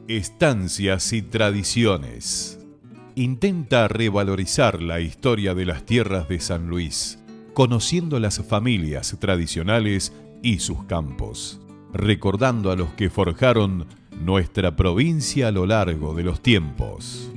Estancias y tradiciones. Intenta revalorizar la historia de las tierras de San Luis, conociendo las familias tradicionales y sus campos, recordando a los que forjaron nuestra provincia a lo largo de los tiempos.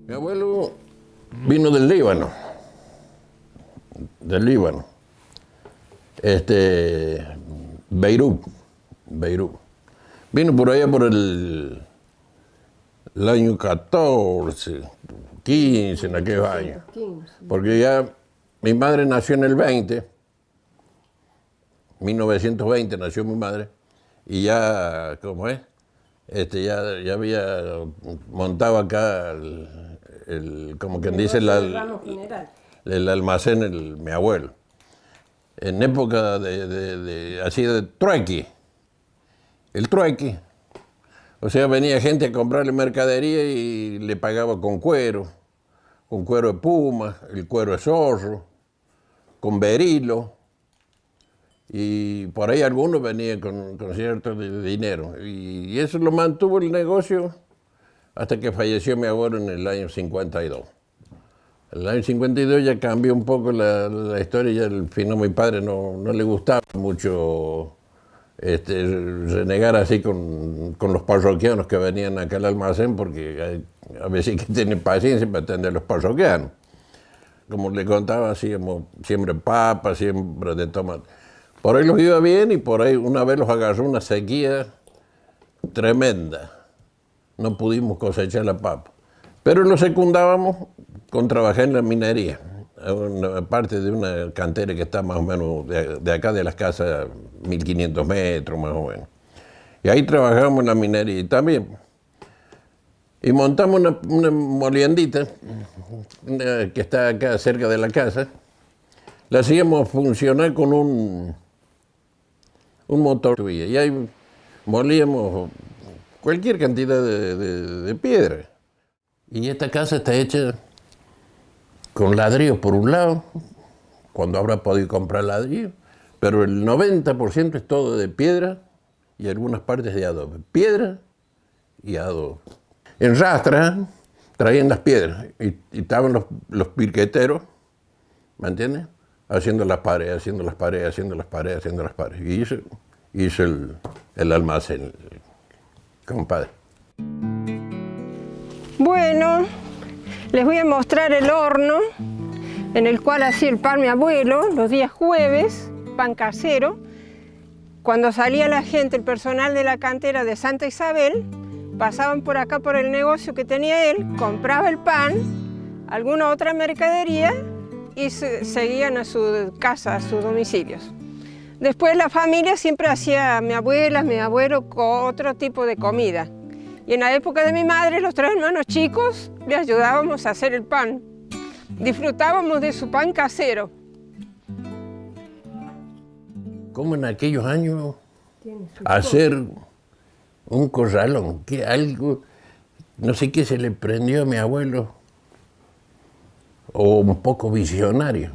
Mi abuelo vino del Líbano, Beirut. Vino por allá por el año 14, 15, en aquellos años. Porque ya mi madre nació en el 1920 nació mi madre, y ya, ¿cómo es? Ya había montado acá como quien dice, el almacén, mi abuelo. En época así de trueque. El trueque. O sea, venía gente a comprarle mercadería y le pagaba con cuero de puma, el cuero de zorro, con berilo. Y por ahí algunos venían con cierto dinero. Y eso lo mantuvo el negocio hasta que falleció mi abuelo en el año 52. En el año 52 ya cambió un poco la historia, ya al final mi padre no le gustaba mucho renegar así con los parroquianos que venían acá al almacén, porque a veces hay que tener paciencia para atender a los parroquianos. Como le contaba, hacíamos siempre papas, siempre de tomate. Por ahí los iba bien, y por ahí una vez los agarró una sequía tremenda. No pudimos cosechar la papa. Pero lo secundábamos con trabajar en la minería, una parte de una cantera que está más o menos de acá de las casas, 1500 metros más o menos. Y ahí trabajamos en la minería también. Y montamos una moliendita que está acá cerca de la casa. La hacíamos funcionar con un motor. Y ahí molíamos cualquier cantidad de piedra. Y esta casa está hecha con ladrillo por un lado, cuando habrá podido comprar ladrillo, pero el 90% es todo de piedra y algunas partes de adobe. Piedra y adobe. En rastra traían las piedras y estaban los pirqueteros, ¿me entiendes? Haciendo las paredes. Y hizo el almacén, compadre. Bueno, les voy a mostrar el horno en el cual hacía el pan mi abuelo los días jueves, pan casero. Cuando salía la gente, el personal de la cantera de Santa Isabel, pasaban por acá por el negocio que tenía él, compraba el pan, alguna otra mercadería y seguían a su casa, a sus domicilios. Después la familia siempre hacía, mi abuela, mi abuelo, otro tipo de comida. Y en la época de mi madre, los tres hermanos chicos, le ayudábamos a hacer el pan. Disfrutábamos de su pan casero. ¿Cómo en aquellos años hacer un corralón? Que algo, no sé qué se le prendió a mi abuelo, o un poco visionario.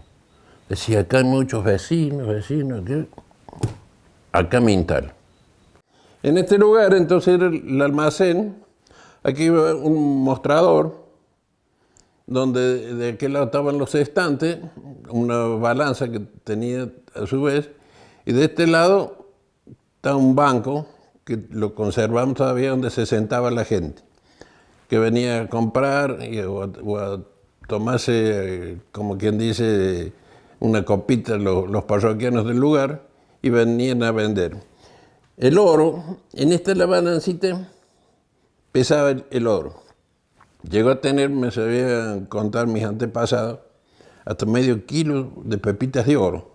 Decía, acá hay muchos vecinos, acá Mintal. En este lugar, entonces, era el almacén. Aquí iba un mostrador, donde de aquel lado estaban los estantes, una balanza que tenía a su vez, y de este lado está un banco, que lo conservamos todavía, donde se sentaba la gente, que venía a comprar o a tomarse, como quien dice, una copita los parroquianos del lugar, y venían a vender. El oro, en esta balancita pesaba el oro. Llegó a tener, me sabían contar mis antepasados, hasta medio kilo de pepitas de oro.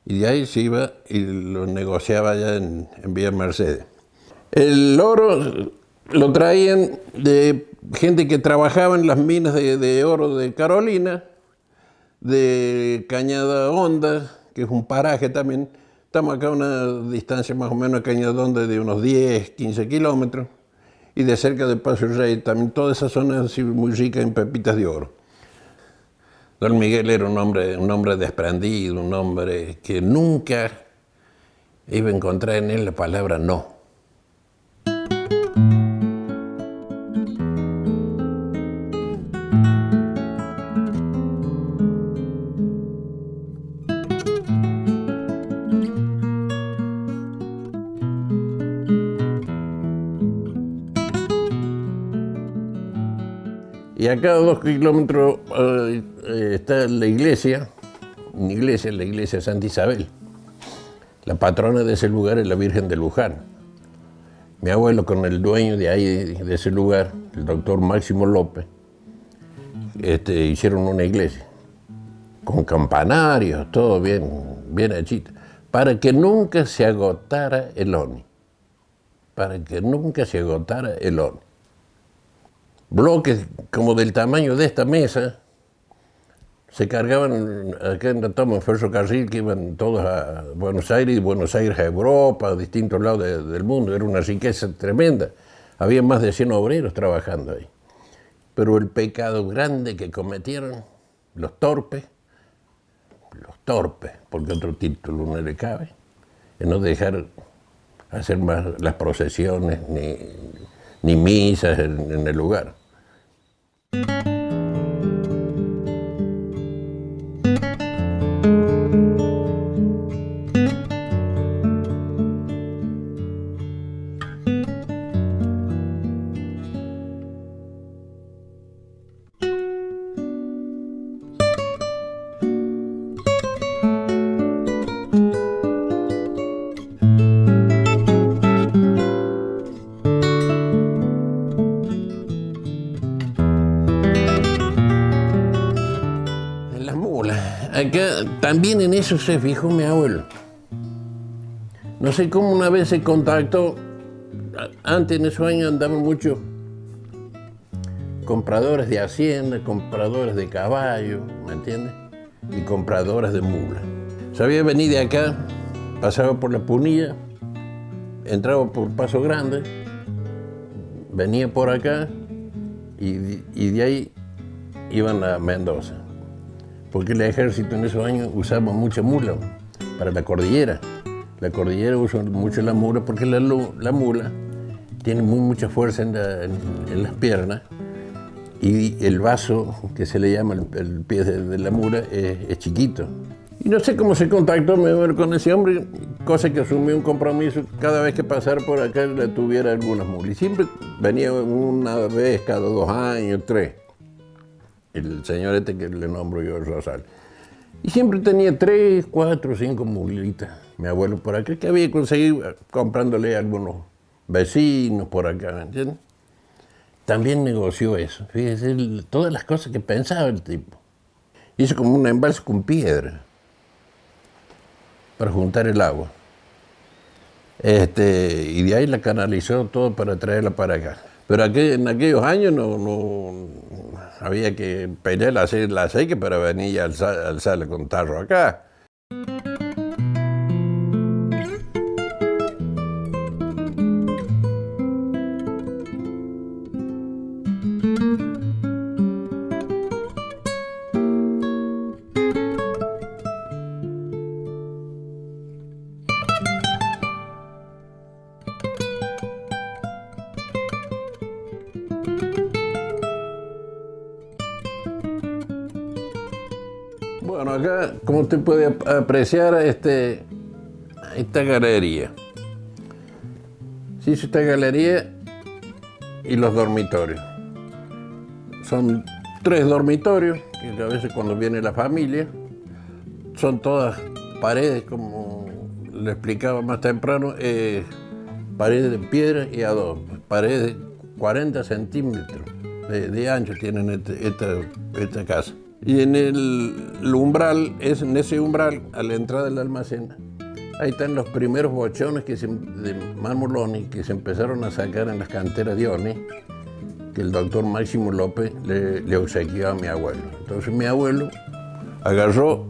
Y de ahí se iba y lo negociaba allá en Villa Mercedes. El oro lo traían de gente que trabajaba en las minas de oro de Carolina, de Cañada Honda, que es un paraje también. Estamos acá a una distancia más o menos de Cañada Honda de unos 10, 15 kilómetros. Y de cerca de Paso Rey, también toda esa zona ha sido muy rica en pepitas de oro. Don Miguel era un hombre desprendido, un hombre que nunca iba a encontrar en él la palabra no. Y acá a 2 kilómetros está la iglesia, la iglesia Santa Isabel. La patrona de ese lugar es la Virgen de Luján. Mi abuelo con el dueño de ahí, de ese lugar, el doctor Máximo López, hicieron una iglesia con campanarios, todo bien hechito, para que nunca se agotara el ONI. Para que nunca se agotara el ONI. Bloques como del tamaño de esta mesa se cargaban acá en la toma en ferrocarril, que iban todos a Buenos Aires y Buenos Aires a Europa, a distintos lados del mundo. Era una riqueza tremenda. Había más de 100 obreros trabajando ahí. Pero el pecado grande que cometieron los torpes, porque otro título no le cabe, es no dejar hacer más las procesiones ni misas en el lugar. Acá también en eso se fijó mi abuelo. No sé cómo una vez se contactó, antes en esos años andaban muchos compradores de hacienda, compradores de caballos, ¿me entiendes? Y compradores de mulas. Sabía venir de acá, pasaba por la Punilla, entraba por Paso Grande, venía por acá y de ahí iban a Mendoza. Porque el ejército en esos años usaba mucha mula para la cordillera. La cordillera usa mucho la mula porque la mula tiene mucha fuerza en las piernas y el vaso, que se le llama el pie de la mula, es chiquito. Y no sé cómo se contactó con ese hombre, cosa que asumió un compromiso cada vez que pasara por acá le tuviera algunas mulas. Y siempre venía una vez cada 2 años, 3. El señor que le nombro yo, Rosal. Y siempre tenía 3, 4, 5 mulitas. Mi abuelo por acá, que había conseguido comprándole a algunos vecinos por acá, ¿me entiendes? También negoció eso. Fíjese, todas las cosas que pensaba el tipo. Hizo como un embalse con piedra para juntar el agua. Y de ahí la canalizó todo para traerla para acá. Pero en aquellos años no había que pelear la aceite para venir a alzarla con tarro acá. Bueno, acá, como usted puede apreciar, esta galería. Se hizo esta galería y los dormitorios. Son 3 dormitorios, que a veces cuando viene la familia, son todas paredes, como le explicaba más temprano, paredes de piedra y adobe, paredes de 40 centímetros de ancho tienen esta casa. Y en el umbral, en ese umbral, a la entrada del almacén, ahí están los primeros bochones de marmoloni que se empezaron a sacar en las canteras de Oni, que el doctor Máximo López le obsequió a mi abuelo. Entonces mi abuelo agarró,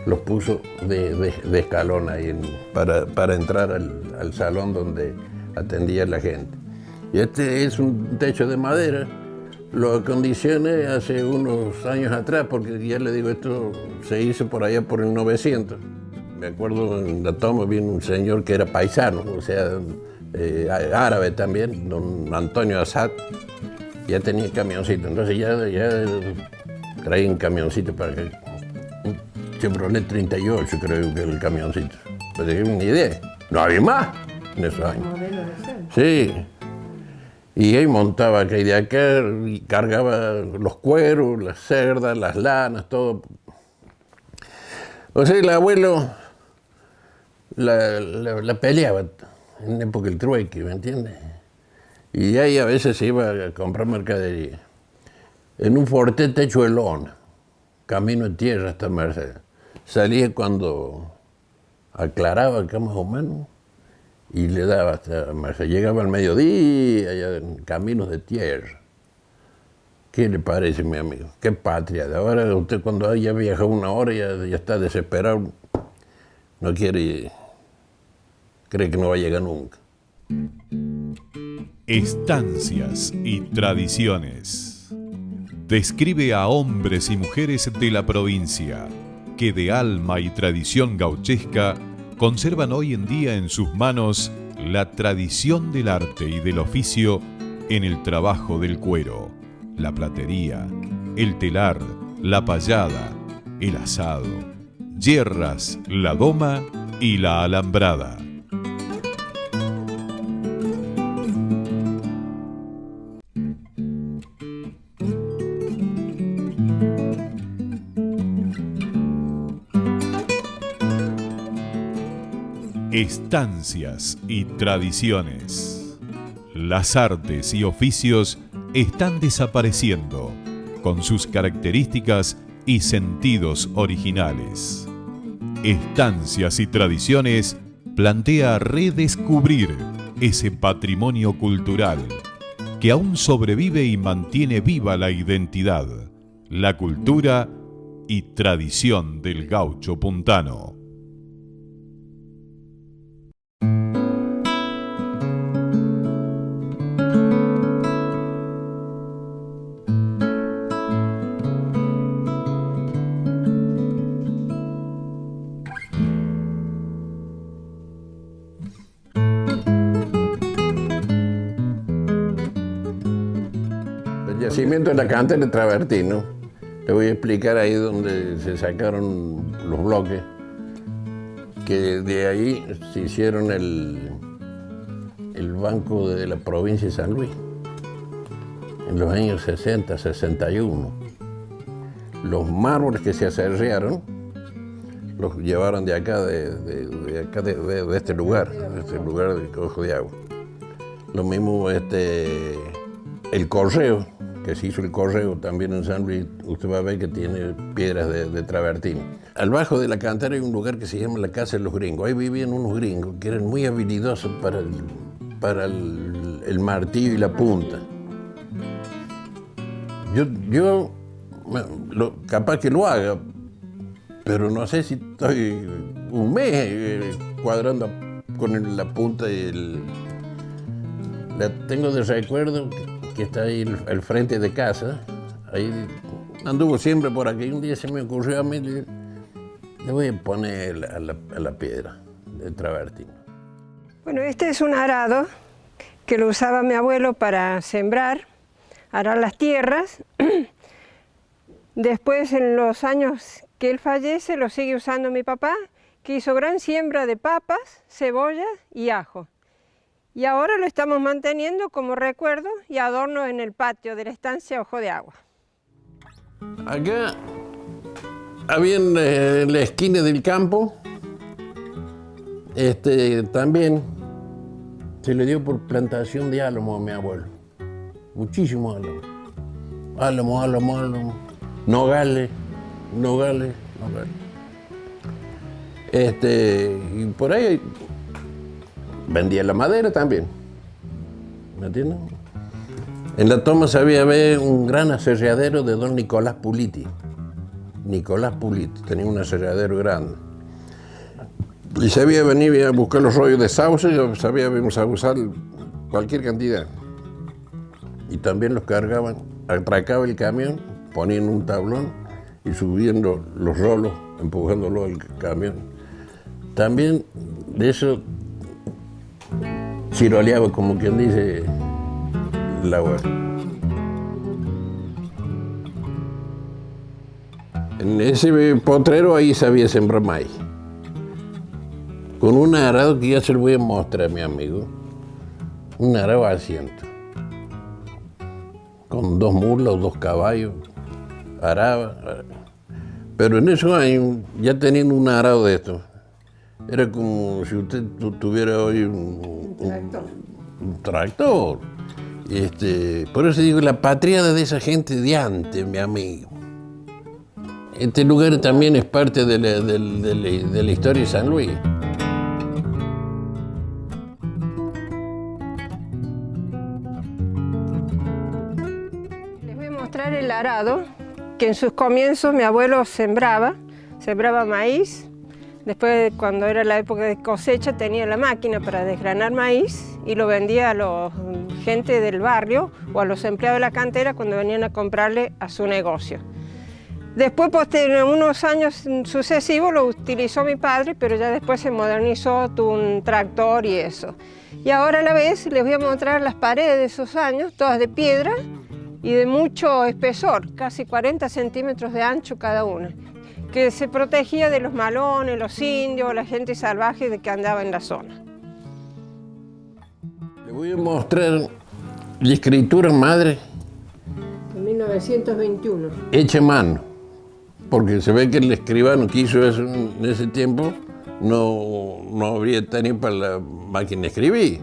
los puso de escalón ahí para entrar al salón donde atendía la gente. Y este es un techo de madera. Lo acondicioné hace unos años atrás, porque ya le digo, esto se hizo por allá por el 900. Me acuerdo en la toma vino un señor que era paisano, o sea, árabe también, don Antonio Assad, ya tenía camioncito, entonces ya traía un camioncito para que, un Chevrolet 38 creo que era el camioncito, pero es una idea, no había más en esos años. Sí. Y ahí montaba acá y de acá y cargaba los cueros, las cerdas, las lanas, todo. O sea, el abuelo la peleaba en época del trueque, ¿me entiendes? Y ahí a veces se iba a comprar mercadería. En un fortete hecho de lona, camino de tierra hasta Mercedes. Salía cuando aclaraba acá más o menos. Y le daba hasta Mercedes. Llegaba al mediodía, allá en caminos de tierra. ¿Qué le parece, mi amigo? Qué patria. De ahora usted cuando ya viaja una hora ya está desesperado. No quiere, cree que no va a llegar nunca. Estancias y tradiciones. Describe a hombres y mujeres de la provincia que de alma y tradición gauchesca conservan hoy en día en sus manos la tradición del arte y del oficio en el trabajo del cuero, la platería, el telar, la payada, el asado, yerras, la doma y la alambrada. Estancias y tradiciones. Las artes y oficios están desapareciendo con sus características y sentidos originales. Estancias y tradiciones plantea redescubrir ese patrimonio cultural que aún sobrevive y mantiene viva la identidad, la cultura y tradición del gaucho puntano. El yacimiento de la cantera de Travertino, le voy a explicar ahí donde se sacaron los bloques, que de ahí se hicieron el banco de la provincia de San Luis, en los años 60, 61. Los mármoles que se aserrearon los llevaron de acá, de este lugar de Ojo de Agua. Lo mismo el correo, que se hizo el correo también en San Luis, usted va a ver que tiene piedras de travertino. Al bajo de la cantera hay un lugar que se llama la Casa de los Gringos. Ahí vivían unos gringos que eran muy habilidosos para el martillo y la punta. Yo capaz que lo haga, pero no sé si estoy un mes cuadrando con la punta y la tengo de recuerdo que está ahí al frente de casa. Ahí anduvo siempre por aquí. Un día se me ocurrió a mí, le voy a poner a la piedra de travertino. Bueno, este es un arado que lo usaba mi abuelo para sembrar, arar las tierras. Después, en los años que él fallece, lo sigue usando mi papá, que hizo gran siembra de papas, cebolla y ajo. Y ahora lo estamos manteniendo como recuerdo y adorno en el patio de la estancia Ojo de Agua. Acá había en la esquina del campo, también se le dio por plantación de álamo a mi abuelo. Muchísimo álamo. Álamo. Nogales. Y por ahí vendía la madera también. ¿Me entiendes? En la toma sabía ver un gran aserradero de don Nicolás Puliti. Tenía un aserradero grande. Y sabía venir a buscar los rollos de sauce, sabía a usar cualquier cantidad. Y también los cargaban, atracaba el camión, ponían un tablón y subiendo los rolos, empujándolo al camión. También de eso chiroleaba, como quien dice, la abuela. En ese potrero ahí sabía sembrar maíz. Con un arado que ya se lo voy a mostrar a mi amigo. Un arado a asiento. Con 2 mulas, 2 caballos. Araba. Pero en esos años, ya teniendo un arado de esto, era como si usted tuviera hoy un tractor. Por eso digo, la patriada de esa gente de antes, mi amigo. Este lugar también es parte de la historia de San Luis. Les voy a mostrar el arado, que en sus comienzos mi abuelo sembraba maíz. Después, cuando era la época de cosecha, tenía la máquina para desgranar maíz y lo vendía a la gente del barrio o a los empleados de la cantera cuando venían a comprarle a su negocio. Después, en unos años sucesivos, lo utilizó mi padre, pero ya después se modernizó, tuvo un tractor y eso. Y ahora a la vez les voy a mostrar las paredes de esos años, todas de piedra y de mucho espesor, casi 40 centímetros de ancho cada una, que se protegía de los malones, los indios, la gente salvaje de que andaba en la zona. Le voy a mostrar la escritura madre. En 1921. Hecha a mano, porque se ve que el escribano que hizo eso en ese tiempo no habría tenido para la máquina de escribir,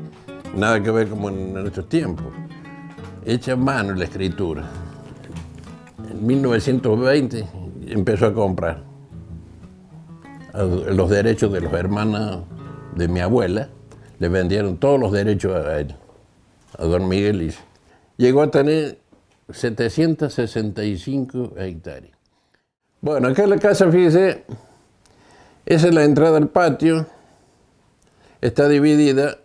nada que ver como en estos tiempos. Hecha a mano la escritura. En 1920 empezó a comprar los derechos de los hermanos de mi abuela, le vendieron todos los derechos a él, a don Miguel, y llegó a tener 765 hectáreas. Bueno, acá en la casa, fíjese, esa es la entrada al patio, está dividida,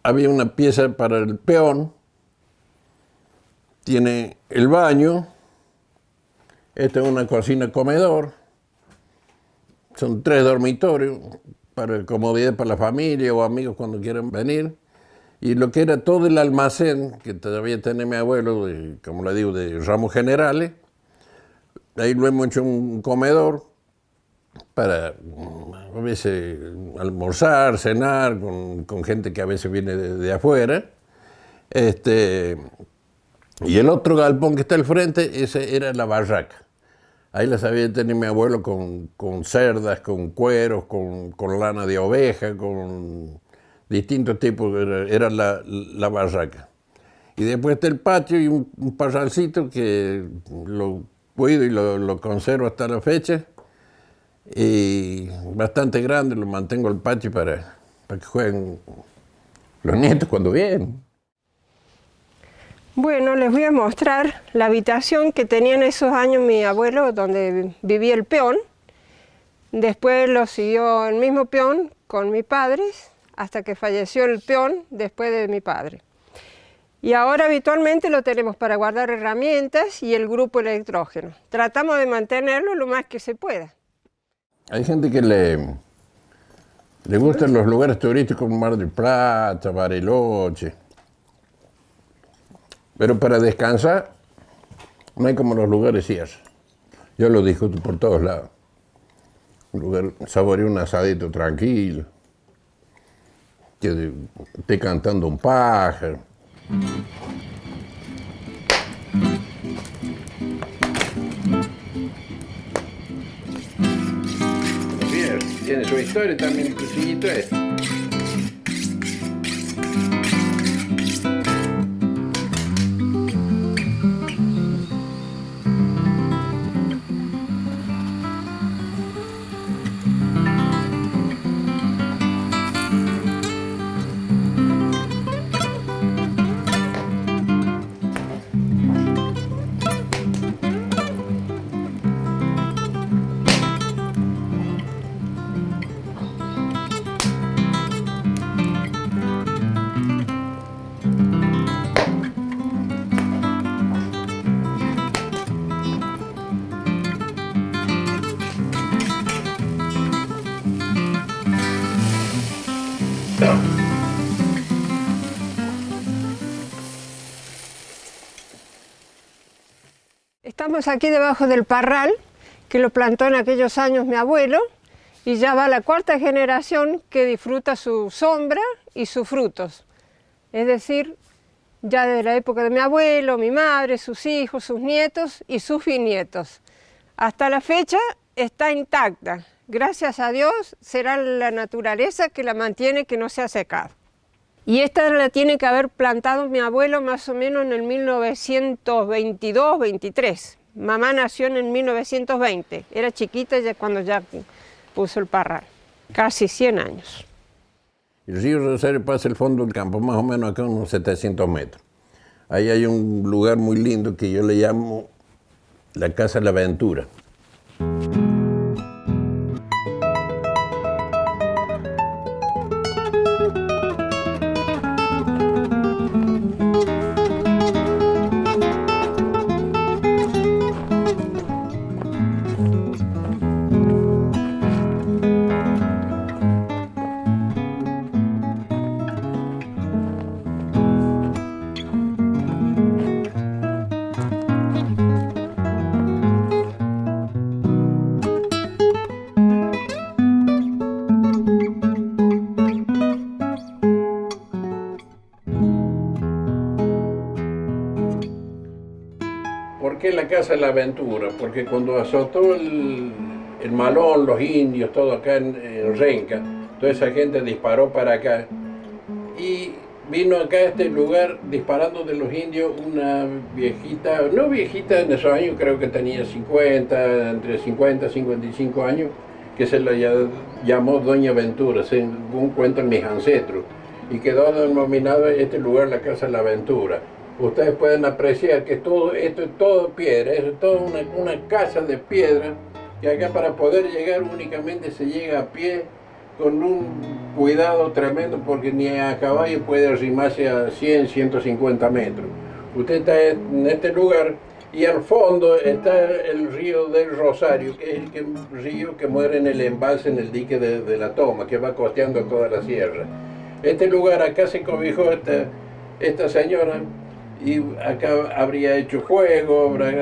había una pieza para el peón, tiene el baño, esta es una cocina-comedor, son 3 dormitorios para comodidad para la familia o amigos cuando quieran venir. Y lo que era todo el almacén, que todavía tiene mi abuelo, como le digo, de ramos generales, ahí lo hemos hecho un comedor para a veces almorzar, cenar con gente que a veces viene de afuera. Y el otro galpón que está al frente, ese era la barraca. Ahí la sabía tener mi abuelo con cerdas, con cueros, con lana de oveja, con distintos tipos, era la barraca. Y después está el patio y un parralcito que lo cuido y lo conservo hasta la fecha. Y bastante grande, lo mantengo el patio para que jueguen los nietos cuando vienen. Bueno, les voy a mostrar la habitación que tenía en esos años mi abuelo, donde vivía el peón. Después lo siguió el mismo peón con mi padre, hasta que falleció el peón después de mi padre. Y ahora habitualmente lo tenemos para guardar herramientas y el grupo electrógeno. Tratamos de mantenerlo lo más que se pueda. Hay gente que le gustan los lugares turísticos como Mar del Plata, Bariloche. Pero para descansar no hay como los lugares y eso. Yo lo discuto por todos lados. Un lugar, saborear un asadito tranquilo, que esté cantando un pájaro. Bien, tiene su historia también, el cuchillito este. Estamos aquí debajo del parral, que lo plantó en aquellos años mi abuelo, y ya va la cuarta generación que disfruta su sombra y sus frutos. Es decir, ya desde la época de mi abuelo, mi madre, sus hijos, sus nietos y sus bisnietos. Hasta la fecha está intacta. Gracias a Dios será la naturaleza que la mantiene, que no se ha secado. Y esta la tiene que haber plantado mi abuelo más o menos en el 1922-23. Mamá nació en el 1920. Era chiquita ya cuando ya puso el parral. Casi 100 años. El río Rosario pasa el fondo del campo, más o menos acá unos 700 metros. Ahí hay un lugar muy lindo que yo le llamo la Casa La Ventura. ¿Por qué la Casa de la Ventura? Porque cuando azotó el Malón, los indios, todo acá en Renca, toda esa gente disparó para acá y vino acá a este lugar disparando de los indios una viejita, no viejita en esos años, creo que tenía 50, entre 50 y 55 años, que se la llamó Doña Ventura, según cuentan mis ancestros, y quedó denominado este lugar la Casa de la Ventura. Ustedes pueden apreciar que todo esto es todo piedra, es toda una casa de piedra, que acá para poder llegar únicamente se llega a pie con un cuidado tremendo, porque ni a caballo puede arrimarse a 100, 150 metros. Usted está en este lugar y al fondo está el río del Rosario, que es el río que muere en el embalse, en el dique de la Toma, que va costeando toda la sierra. Este lugar, acá se cobijó esta señora, y acá habría hecho fuego, habrá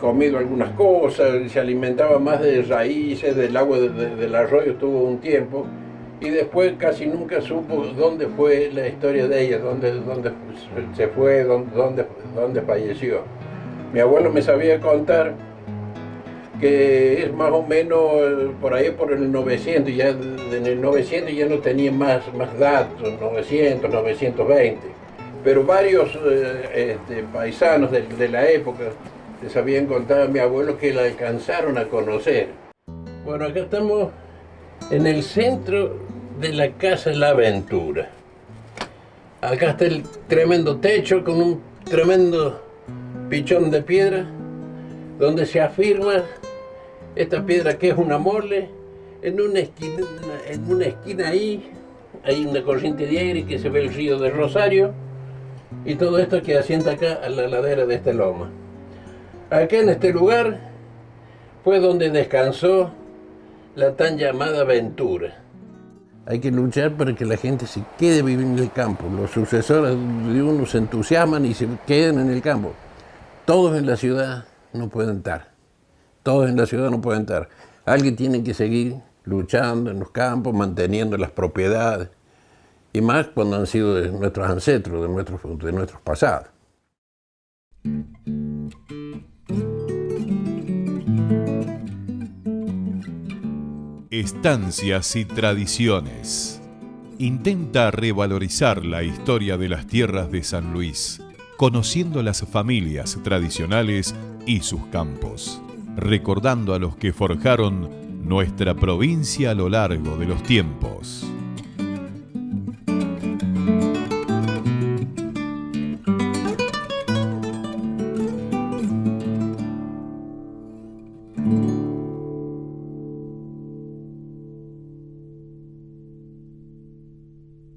comido algunas cosas, se alimentaba más de raíces, del agua del arroyo estuvo un tiempo, y después casi nunca supo dónde fue la historia de ella, dónde se fue, dónde falleció. Mi abuelo me sabía contar que es más o menos por ahí por el 900, ya en el 900 ya no tenía más datos, 900, 920. Pero varios paisanos de la época les habían contado a mi abuelo que la alcanzaron a conocer. Bueno, acá estamos en el centro de la Casa La Ventura. Acá está el tremendo techo con un tremendo pichón de piedra, donde se afirma esta piedra que es una mole. En una esquina ahí hay una corriente de aire que se ve el río del Rosario. Y todo esto que asienta acá a la ladera de esta loma. Acá en este lugar fue donde descansó la tan llamada Ventura. Hay que luchar para que la gente se quede viviendo en el campo. Los sucesores de uno se entusiasman y se quedan en el campo. Todos en la ciudad no pueden estar. Todos en la ciudad no pueden estar. Alguien tiene que seguir luchando en los campos, manteniendo las propiedades, y más cuando han sido de nuestros ancestros, de nuestros pasados. Estancias y tradiciones. Intenta revalorizar la historia de las tierras de San Luis, conociendo las familias tradicionales y sus campos, recordando a los que forjaron nuestra provincia a lo largo de los tiempos.